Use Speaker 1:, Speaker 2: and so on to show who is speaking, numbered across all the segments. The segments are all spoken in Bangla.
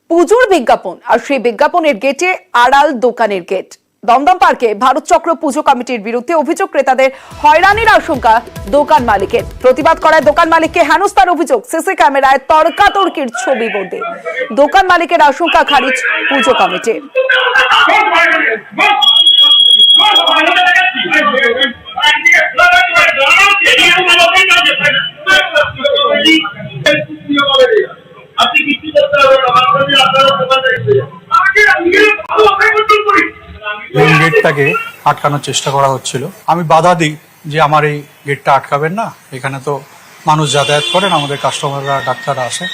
Speaker 1: পুজোর বিজ্ঞাপন আর সেই বিজ্ঞাপনের গেটে আড়াল দোকানের গেট। দমদম পার্কে ভারত চক্র পুজো কমিটির বিরুদ্ধে অভিযোগ, ক্রেতাদের হয়রানির আশঙ্কা দোকান মালিকের। প্রতিবাদ করায় দোকান মালিককে হেনস্থার অভিযোগ, সিসি ক্যামেরায় তর্কাতর্কির ছবি বন্দী। দোকান মালিকের আশঙ্কা খারিজ পুজো কমিটির।
Speaker 2: মেন গেটটাকে আটকানোর চেষ্টা করা হচ্ছিল। আমি বাধা দিই যে আমার এই গেটটা আটকাবেন না, এখানে তো মানুষ যাতায়াত করেন, আমাদের কাস্টমাররা ডাক্তাররা আসে।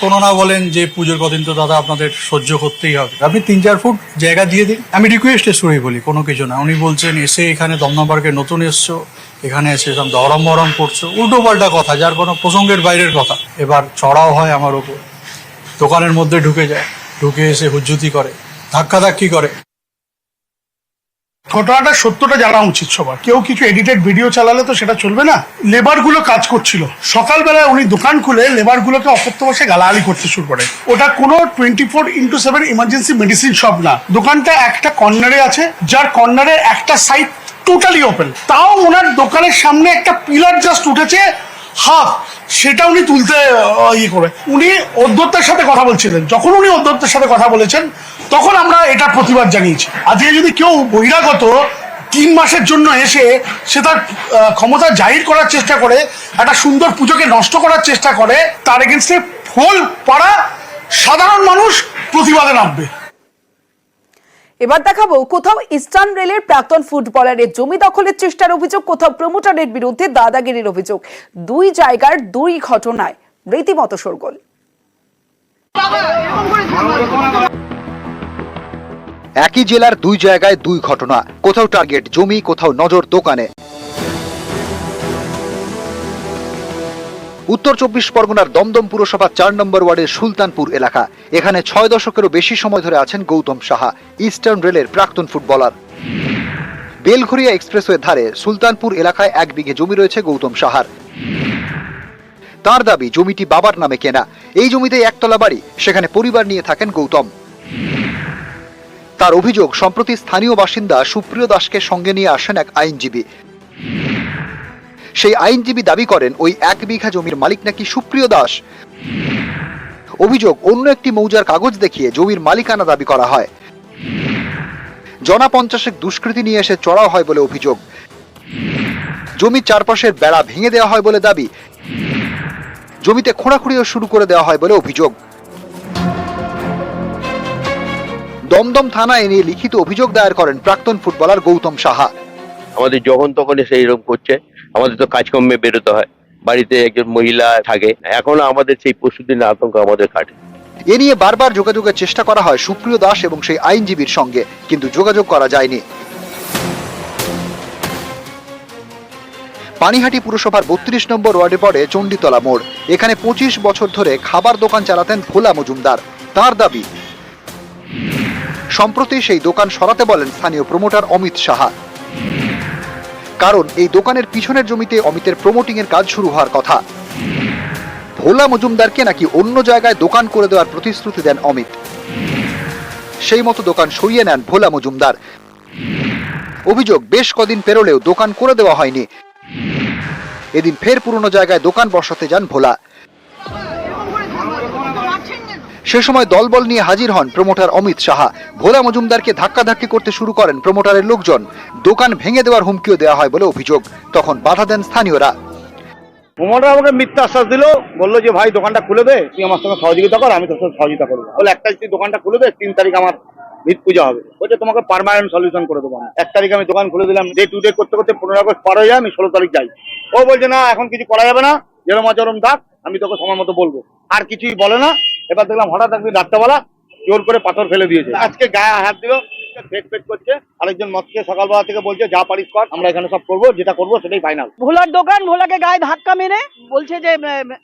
Speaker 2: ওনারা বলেন যে পুজোর কদিন তো দাদা আপনাদের সহ্য করতেই হবে, আপনি 3-4 ফুট জায়গা দিয়ে দিন। আমি রিকোয়েস্টে শুরুই বলি, কোনো কিছু না। উনি বলছেন এসে এখানে দমদম পার্কে নতুন এসছো, এখানে এসে সব দরম মরম করছো, উল্টো পাল্টা কথা, যার কোনো প্রসঙ্গের বাইরের কথা। এবার চড়াও হয় আমার ওপর, দোকানের মধ্যে ঢুকে যায়, ঢুকে এসে হুজ্জুতি করে, ধাক্কাধাক্কি করে।
Speaker 3: ঘটনাটা সত্যটা জানা উচিত সবার। কেউ কিছু এডিটেড ভিডিও চালালে তো সেটা চলবে না। লেবার গুলো কাজ করছিল, সকালবেলায় উনি দোকান খুলে লেবার গুলোকে অকথ্য ভাষায় গালাগালি করতে শুরু করে। ওটা কোনো 24x7 ইমার্জেন্সি মেডিসিন শপ না। দোকানটা একটা কর্নারে আছে, যার কর্নারের একটা সাইড টোটালি ওপেন। তাও ওনার দোকানের সামনে একটা পিলার জাস্ট উঠেছে হাফ, সেটা উনি তুলতে করে উনি অধ্যক্ষের সাথে কথা বলছিলেন। যখন উনি অধ্যক্ষের সাথে কথা বলেছেন তখন আমরা এটা প্রতিবাদ জানিয়েছি। আজকে যদি কেউ বহিরাগত 3 মাসের জন্য এসে সে তার ক্ষমতা জাহির করার চেষ্টা করে, একটা সুন্দর পুজোকে নষ্ট করার চেষ্টা করে, তার এগেনস্টে হোল পাড়া সাধারণ মানুষ প্রতিবাদে নামবে।
Speaker 1: এবার দেখাবো কোথাও ইস্টার্ন রেলের প্রাক্তন ফুটবলারের জমি দখলের চেষ্টার অভিযোগ, কোথাও প্রমোটারের বিরুদ্ধে দাদাগিরির অভিযোগ। দুই জায়গার দুই ঘটনায় রীতিমতো শোরগোল।
Speaker 4: একই জেলার দুই জায়গায় দুই ঘটনা, কোথাও টার্গেট জমি, কোথাও নজর দোকানে। উত্তর 24 পরগনার দমদম পুরসভা 4 নম্বর ওয়ার্ডের সুলতানপুর এলাকা। এখানে 6 দশকেরও বেশি সময় ধরে আছেন গৌতম সাহা, ইস্টার্ন রেলের প্রাক্তন ফুটবলার। বেলঘরিয়া এক্সপ্রেসওয়ের ধারে সুলতানপুর এলাকায় 1 বিঘে জমি রয়েছে গৌতম সাহার। তার দাবি জমিটি বাবার নামে কেনা। এই জমিতে একতলা বাড়ি, সেখানে পরিবার নিয়ে থাকেন গৌতম। তার অভিযোগ, সম্প্রতি স্থানীয় বাসিন্দা সুপ্রিয় দাসকে সঙ্গে নিয়ে আসেন এক আইনজীবী। সেই আইনজীবী দাবি করেন ওই 1 বিঘা জমির মালিক নাকি সুপ্রিয় দাস। অভিযোগ, অন্য একটি মৌজার কাগজ দেখিয়ে জমির মালিকানা দাবি করা হয়। জনা 50 দুষ্কৃতী নিয়ে এসে চড়াও হয় বলে অভিযোগ। জমির চারপাশের বেড়া ভেঙে দেওয়া হয় বলে দাবি। জমিতে খোঁড়াখুঁড়িও শুরু করে দেওয়া হয় বলে অভিযোগ। দমদম থানায় এ নিয়ে লিখিত অভিযোগ দায়ের করেন প্রাক্তন ফুটবলার গৌতম সাহা।
Speaker 5: আমাদের যখন তখন এসে এরকম করছে, আমাদের তো কাজকর্মে বেরোতে হয়, বাড়িতে একজন মহিলা থাকে, এখন আমাদের সেই পশুদিনের আতঙ্ক আমাদের কাটে।
Speaker 4: এ নিয়ে বারবার যোগাযোগের চেষ্টা করা হয় সুপ্রিয় দাস এবং সেই আইনজীবীর সঙ্গে, কিন্তু যোগাযোগ করা যায়নি। পানিহাটি পুরসভার 32 নম্বর ওয়ার্ডে পড়ে চণ্ডীতলা মোড়। এখানে 25 বছর ধরে খাবার দোকান চালাতেন ভোলা মজুমদার। তার দাবি, সম্প্রতি সেই দোকান সরাতে বলেন স্থানীয় প্রমোটার অমিত সাহা। কারণ এই দোকানের পিছনের জমিতে অমিতের প্রমোটিং এর কাজ শুরু হওয়ার কথা। ভোলা মজুমদারকে নাকি অন্য জায়গায় দোকান করে দেওয়ার প্রতিশ্রুতি দেন অমিত। সেই মতো দোকান সরিয়ে নেন ভোলা মজুমদার। অভিযোগ, বেশ কদিন পেরোলেও দোকান করে দেওয়া হয়নি। এদিন ফের পুরনো জায়গায় দোকান বসাতে যান ভোলা। সে সময় দলবল নিয়ে হাজির হন প্রমোটার অমিত সাহা। ভোলা মজুমদারকে ধাক্কাধাক্কি করতে শুরু করেন প্রমোটারের লোকজন। দোকান ভেঙে দেওয়ার হুমকিও দেওয়া হয় বলে অভিযোগ। তখন বাধা দেন স্থানীয়রা।
Speaker 6: প্রমোটার আমাকে মিথ্যা আশ্বাস দিল, বললো যে ভাই দোকানটা খুলে দে, তুই আমার সঙ্গে সহযোগিতা কর, আমি তোর সঙ্গে সহযোগিতা করবো। বলে 1 তারিখ তুই দোকানটা খুলে দে, 3 তারিখ আমার ভিত পূজা হবে, বলছে তোমাকে পার্মানেন্ট সলিউশন করে দেবো। 1 তারিখ আমি দোকান খুলে দিলাম, ডে টু ডে করতে করতে 15 আগস্ট পার হয়ে যায়, আমি 16 তারিখ যাই। ও বলছে না এখন কিছু করা যাবে না, যেরম আচরণ ডাক, আমি তোকে সময় মতো বলবো। আর কিছুই বলে না। এবার দেখলাম হঠাৎ একদিন রাত্রেবেলা জোর করে পাথর ফেলে দিয়েছে। আজকে গায়ে হাত দিল, পেট করছে। আরেকজন মদকে সকালবেলা থেকে বলছে যা পারিস কর, আমরা এখানে সব করবো, যেটা করবো সেটাই ফাইনাল।
Speaker 7: ভোলার দোকান, ভোলাকে গায়ে ধাক্কা মেরে বলছে যে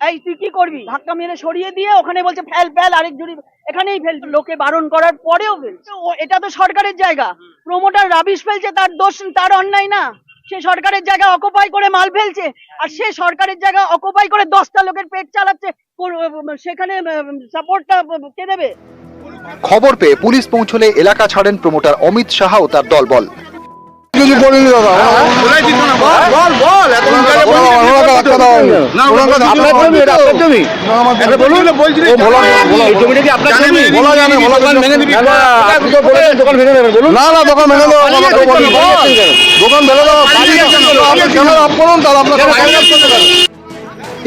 Speaker 7: এই তুই কি করবি, ধাক্কা মেরে সরিয়ে দিয়ে ওখানে বলছে ফেল ফেল, আরেক জুড়ি এখানেই ফেল। লোকে বারণ করার পরেও ফেলছে। এটা তো সরকারের জায়গা, প্রমোটার রাবিশ ফেলছে, তার দোষ, তার অন্যায় না। সে সরকারের জায়গা অকুপাই করে মাল ফেলছে, আর সে সরকারের জায়গা অকুপাই করে 10টা লোকের পেট চালাচ্ছে। সেখানে সাপোর্টটা কে দেবে?
Speaker 4: খবর পেয়ে পুলিশ পৌঁছলে এলাকা ছাড়েন প্রমোটার অমিত সাহা ও তার দলবল।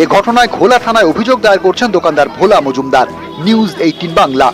Speaker 4: এ ঘটনায় ঘোলা থানায় অভিযোগ দায়ের করছেন দোকানদার ভোলা মজুমদার। নিউজ 18 বাংলা।